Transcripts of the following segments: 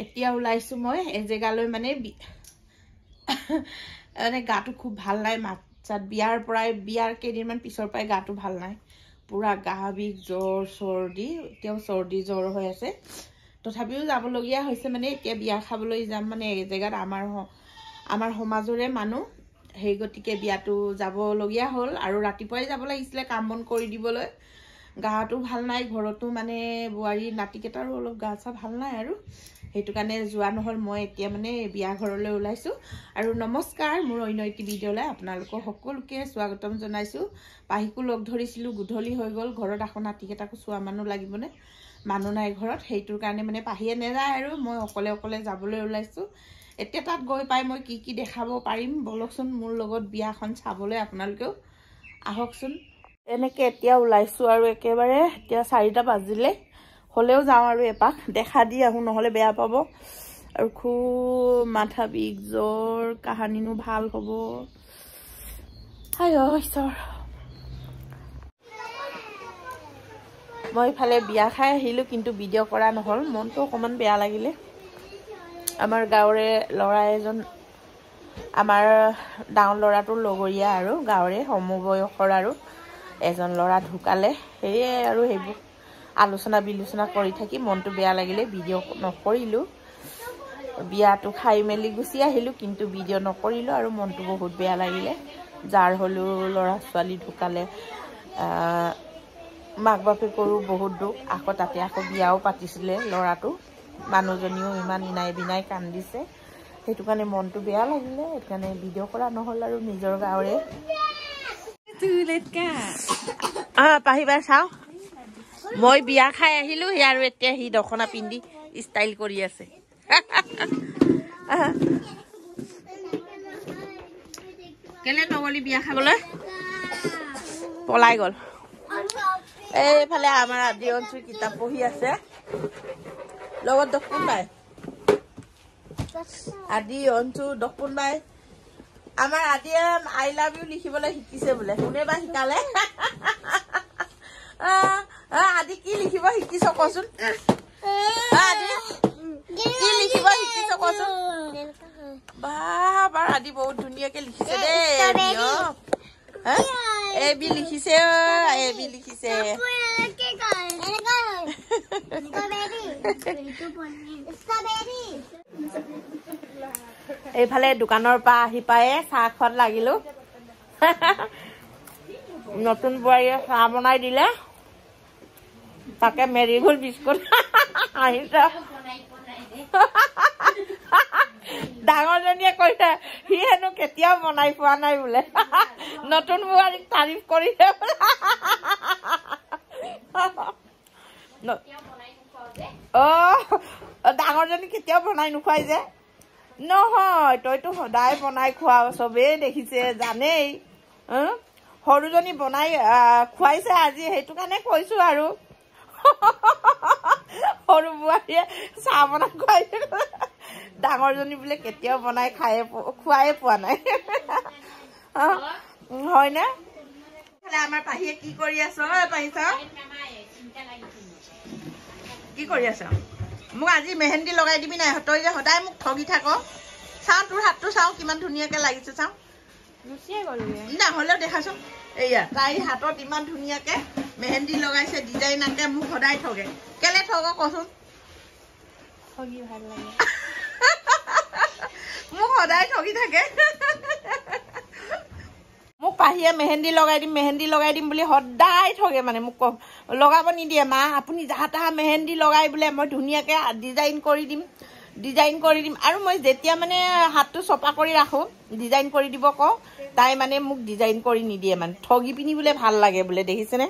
এতিয়া ওলাইছো মই এই জেগালৈ মানে মানে গাটো খুব ভাল নাই মাত বিয়াৰ কেইদিনমান পিছৰ পৰাই গাটো ভাল নাই পুৰা গা বিষ জ্বৰ চৰ্দি এতিয়াও চৰ্দি জ্বৰ হৈ আছে তথাপিও যাবলগীয়া হৈছে মানে এতিয়া বিয়া খাবলৈ যাম মানে এই জেগাত আমাৰ সমাজৰে মানুহ সেই গতিকে বিয়াটো যাবলগীয়া হ'ল আৰু ৰাতিপুৱাই যাব লাগিছিলে কাম বন কৰি দিবলৈ গাটো ভাল নাই ঘৰতো মানে বুৱাৰী নাতিকেইটাৰো অলপ গা চা ভাল নাই আৰু সেইটো কাৰণে যোৱা নহল মই এতিয়া মানে বিয়া ঘৰলৈ ওলাইছো আৰু নমস্কাৰ মোৰ অন্য এটি ভিডিঅ'লৈ আপোনালোকক সকলোকে স্বাগতম জনাইছো পাহিকো লগ ধৰিছিলো গুধলি হৈ গল ঘৰত এখন নাতিকেইটাকো চোৱা মানুহ লাগিবনে মানুহ নাই ঘৰত সেইটোৰ কাৰণে মানে পাহিয়ে নেযায় আৰু মই অকলে যাবলৈ ওলাইছো এতিয়া তাত গৈ পাই মই কি দেখাব পাৰিম বলকচোন মোৰ লগত বিয়াখন চাবলৈ আপোনালোকেও আহকচোন এনেকে এতিয়া ওলাইছো আৰু একেবাৰে এতিয়া 4টা বাজিলে হলেও যাওঁ আৰু এপাক দেখা দি আহো নহলে বেয়া পাব আৰু খুব মাথা বিষ জ্বৰ কাহানিনো ভাল হ'ব হায় ঈশ্বৰ মই ইফালে বিয়া খাই আহিলো কিন্তু ভিডিঅ' কৰা নহল মনটো অকমান বেয়া লাগিলে আমাৰ গাঁৱৰে ল'ৰা এজন আমাৰ ডাঙৰ ল'ৰাটোৰ লগৰীয়া আৰু গাঁৱৰে সমবয়সৰ আৰু এজন ল'ৰা ঢুকালে সেয়ে আৰু সেইবোৰ আলোচনা কৰি থাকি মনটো বেয়া লাগিলে ভিডিঅ' নকৰিলো বিয়াটো খাই মেলি গুচি আহিলো কিন্তু ভিডিঅ' নকৰিলো আৰু মনটো বহুত বেয়া লাগিলে যাৰ হলো ল'ৰা ছোৱালী ঢুকালে মাক বাপেকৰো বহুত দুখ আকৌ তাতে আকৌ বিয়াও পাতিছিলে ল'ৰাটো মানুহজনীও ইমান ইনাই বিনাই কান্দিছে সেইটো কাৰণে মনটো বেয়া লাগিলে সেইকাৰণে ভিডিঅ' কৰা নহল আৰু নিজৰ গাঁৱৰে পাহিবা চাও মই বিয়া খাই আহিলো আৰু এতিয়া সি দখনা পিন্ধি ষ্টাইল কৰি আছে কেলে নগলি বিয়া খাবলৈ পলাই গল এইফালে আমাৰ আদি অঞ্চল কিতাপ পঢ়ি আছে লগত দক্ষিণ বাই আদি অঞ্চল দক্ষিণ বাই আমাৰ আদিয়ে আই লাভ ইউ লিখিবলৈ শিকিছে বোলে কোনে বা শিকালে আদি কি লিখিব শিকিছ কচোন আদি কি লিখিব শিকিছ কচোন বাবা আদি বহুত ধুনীয়াকে লিখিছে দেই এ বি লিখিছে এইফালে দোকানৰ পৰা আহি পায়ে চাহ খোৱাত লাগিলো নতুন বোৱাৰীয়ে চাহ বনাই দিলে তাকে মেৰিগোল্ড বিস্কুট আহিছে ডাঙৰজনীয়ে কৈছে সি হেনো কেতিয়াও বনাই পোৱা নাই বোলে নতুন বোৱাৰীক তাৰিফ কৰিছে ডাঙৰজনী কেতিয়াও বনাই নোখোৱাই যে নহয় তইতো সদায় বনাই খোৱাও চবেই দেখিছে জানেই সৰুজনী বনাই খুৱাইছে আজি সেইটো কাৰণে কৈছো আৰু সৰু বোৱাৰীয়ে চাহ বনাই খুৱাইছে ডাঙৰজনী বোলে কেতিয়াও বনাই খুৱাই পোৱা নাই হয় না আমাৰ পাহিয়ে কি কৰি আছ পাহি চাও কি কৰি আছ মোক আজি মেহেন্দি লগাই দিবি নাই তই যে সদায় মোক ঠগি থাক চাওঁ তোৰ হাতটো চাওঁ কিমান ধুনীয়াকে লাগিছে চাওঁ না হলেও দেখাচোন এয়া তাই হাতত ইমান ধুনীয়াকে মেহেন্দি লগাইছে ডিজাইনাকে মোক সদায় ঠগে কেলে ঠগ কচোন ঠগি ভাল লাগে মোক সদায় ঠগি থাকে মোক পাহিয়ে মেহেন্দি লগাই দিম বুলি সদায় ঠগে মানে মোক লগাব নিদিয়ে মা আপুনি যাহা তাহা মেহেন্দি লগাই বোলে মই ধুনীয়াকে ডিজাইন কৰি দিম আৰু মই যেতিয়া মানে হাতটো চপা কৰি ৰাখো ডিজাইন কৰি দিব কওঁ তাই মানে মোক ডিজাইন কৰি নিদিয়ে মানে ঠগি পিনি বোলে ভাল লাগে বোলে দেখিছেনে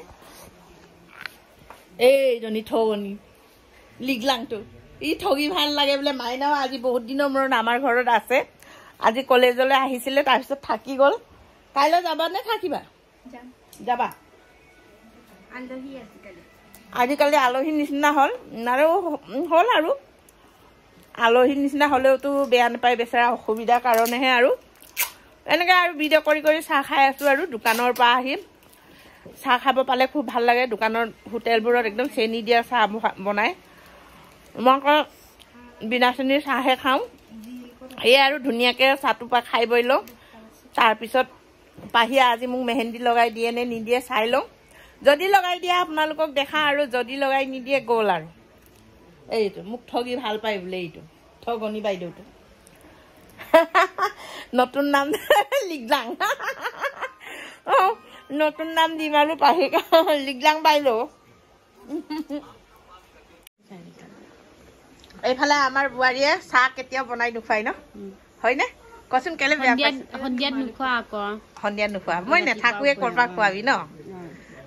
এইজনী ঠগনি লিগলাংটো ই ঠগি ভাল লাগে বোলে মাইনাও আজি বহুত দিনৰ মূৰত আমাৰ ঘৰত আছে আজি কলেজলৈ আহিছিলে তাৰপিছত থাকি গ'ল কাইলৈ যাবা নে থাকিবা যাবা আজিকালি আলহীৰ নিচিনা হ'ল আৰু আলহীৰ নিচিনা হলেওতো বেয়া নাপায় বেচেৰা অসুবিধাৰ কাৰণেহে আৰু এনেকৈ আৰু ভিডিঅ' কৰি চাহ খাই আছো আৰু দোকানৰ পৰা আহি চাহ খাব পালে খুব ভাল লাগে দোকানৰ হোটেলবোৰত একদম চেনি দিয়া চাহ বনাই মই বিনা চেনিৰ চাহে খাওঁ এই আৰু ধুনীয়াকৈ চাহটোপা খাই বৈ লওঁ তাৰপিছত পাহিয়ে আজি মোক মেহেন্দি লগাই দিয়ে নে নিদিয়ে চাই লওঁ যদি লগাই দিয়ে আপোনালোকক দেখা আৰু যদি লগাই নিদিয়ে গ'ল আৰু এইটো মোক ঠগি ভাল পায় বোলে এইটো ঠগনি বাইদেউটো নতুন নাম লিগলাং নতুন নাম দিম আৰু পাহিক লিগলাং বাইদেউ এইফালে আমাৰ বোৱাৰীয়ে চাহ কেতিয়াও বনাই নোখোৱাই ন হয়নে কচোন কেলে বেয়া সন্ধিয়াত নোখোৱা আকৌ সন্ধিয়াত নোখোৱা মই নাথাকোৱে কৰপা খোৱাবি ন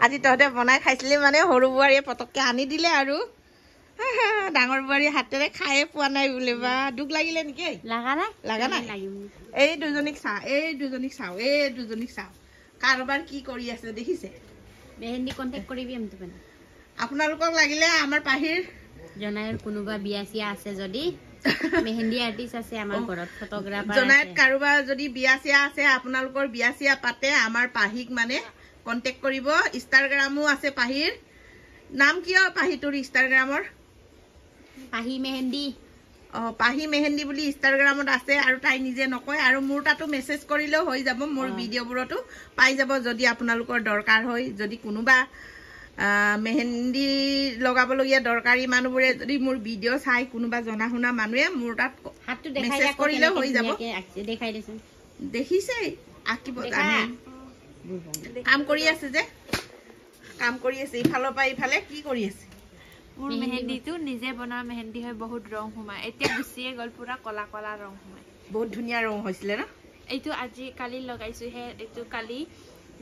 আজি তহঁতে বনাই খাইছিলি মানে সৰু বোৱাৰীয়ে পটককে আনি দিলে আৰু ডাঙৰ বোৱাৰীয়ে হাতেৰে খায়ে পোৱা নাই বোলে বা দুখ লাগিলে নেকি লাগা নাই এই দুজনীক চাওঁ কাৰোবাৰ কি কৰি আছে দেখিছে মেহেন্দি কন্টেক্ট কৰিবি আপোনালোকক লাগিলে আমাৰ পাহিৰ জনায়ৰ কোনোবা বিয়া চিয়া আছে যদি মেহেন্দি আৰ্টিষ্ট আছে আমাৰ ঘৰত ফটোগ্ৰাফাৰ জনায়ত কাৰোবাৰ যদি বিয়া চিয়া আছে আপোনালোকৰ বিয়া চিয়া পাতে আমাৰ পাহিক মানে কন্টেক্ট কৰিব ইনষ্টাগ্ৰামো আছে পাহিৰ নাম কিয় পাহিটোৰ ইনষ্টাগ্ৰামৰ পাহি মেহেন্দি পাহি মেহেন্দি বুলি ইনষ্টাগ্ৰামত আছে আৰু তাই নিজে নকয় আৰু মোৰ তাতো মেছেজ কৰিলেও হৈ যাব মোৰ ভিডিঅ'বোৰতো পাই যাব যদি আপোনালোকৰ দৰকাৰ হয় যদি কোনোবা মেহেন্দি লগাবলগীয়া দৰকাৰী মানুহবোৰে যদি মোৰ ভিডিঅ' চাই কোনোবা জনা শুনা মানুহে মোৰ তাত হাতটো মেছেজ কৰিলেও হৈ যাব দেখাই দেচোন দেখিছে আঁকিব জানে কাম কৰি আছে যে কাম কৰি আছে ইফালৰ পৰা ইফালে কি কৰি আছে মোৰ মেহেন্দিটো নিজে বনোৱা মেহেন্দি হয় বহুত ৰং সোমাই এতিয়া গুছিয়ে গ'ল পুৰা কলা কলা ৰং সোমাই বহুত ধুনীয়া ৰং হৈছিলে ন এইটো আজি কালি লগাইছো হে এইটো কালি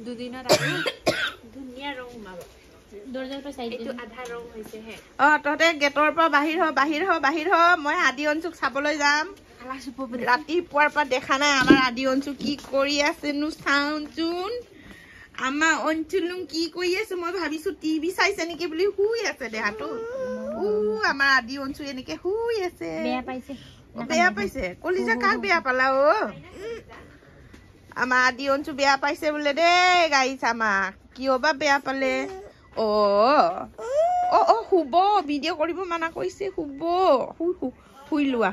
দুদিনত আৰু ধুনীয়া ৰং সোমাব দৰ্জাৰ পৰা চাইড এইটো আধা ৰং হৈছে হে তহঁতে গেটৰ পৰা বাহিৰ হ মই আদি অঞ্চুক চাবলৈ যাম ৰাতিপুৱাৰ পৰা দেখা নাই আমাৰ আদি অঞ্চু কি কৰি আছেনো চাওঁচোন আমাৰ অঞ্চলুং কি কৰি আছে মই ভাবিছো টিভি চাইছে নেকি বুলি শুই আছে দেহাটো আমাৰ আদি অঞ্চু এনেকে শুই আছে বেয়া পাইছে কলিজা কাক বেয়া পালা আমাৰ আদি অঞ্চু বেয়া পাইছে বোলে দেই গাইছ আমাক কিয় বা বেয়া পালে শুব ভিডিঅ' কৰিব মানা কৰিছে শুব শুই লোৱা